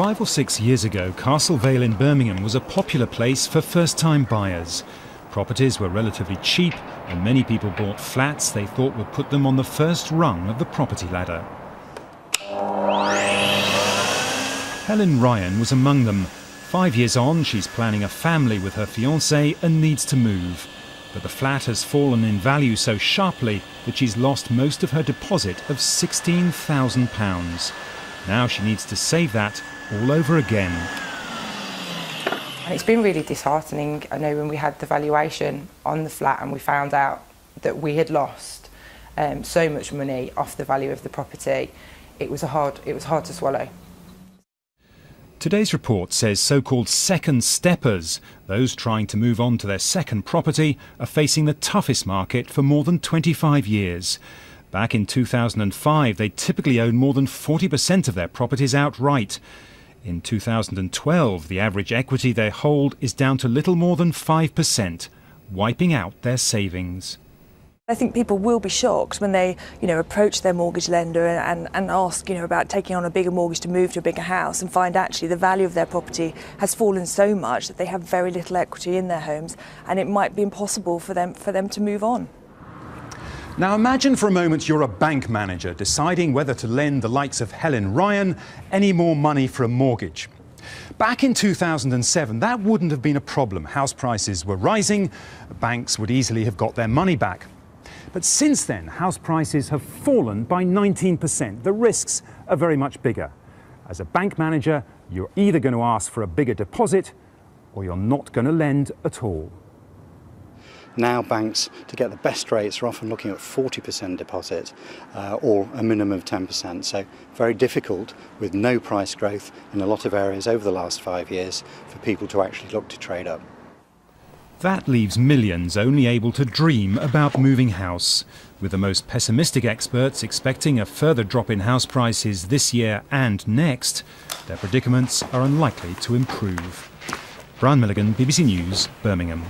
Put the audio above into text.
5 or 6 years ago, Castle Vale in Birmingham was a popular place for first-time buyers. Properties were relatively cheap, and many people bought flats they thought would put them on the first rung of the property ladder. Helen Ryan was among them. 5 years on, she's planning a family with her fiancé and needs to move. But the flat has fallen in value so sharply that she's lost most of her deposit of £16,000. Now she needs to save that all over again. And it's been really disheartening. I know when we had the valuation on the flat and we found out that we had lost so much money off the value of the property, it was hard to swallow. Today's report says so-called second steppers, those trying to move on to their second property, are facing the toughest market for more than 25 years. Back in 2005, they typically owned more than 40% of their properties outright. In 2012, the average equity they hold is down to little more than 5%, wiping out their savings. I think people will be shocked when they, approach their mortgage lender and ask, about taking on a bigger mortgage to move to a bigger house and find actually the value of their property has fallen so much that they have very little equity in their homes and it might be impossible for them to move on. Now imagine for a moment you're a bank manager deciding whether to lend the likes of Helen Ryan any more money for a mortgage. Back in 2007, that wouldn't have been a problem. House prices were rising, banks would easily have got their money back. But since then, house prices have fallen by 19%. The risks are very much bigger. As a bank manager, you're either going to ask for a bigger deposit or you're not going to lend at all. Now banks, to get the best rates, are often looking at 40% deposit or a minimum of 10%. So very difficult, with no price growth in a lot of areas over the last 5 years, for people to actually look to trade up. That leaves millions only able to dream about moving house, with the most pessimistic experts expecting a further drop in house prices this year and next. Their predicaments are unlikely to improve. Brian Milligan, BBC News, Birmingham.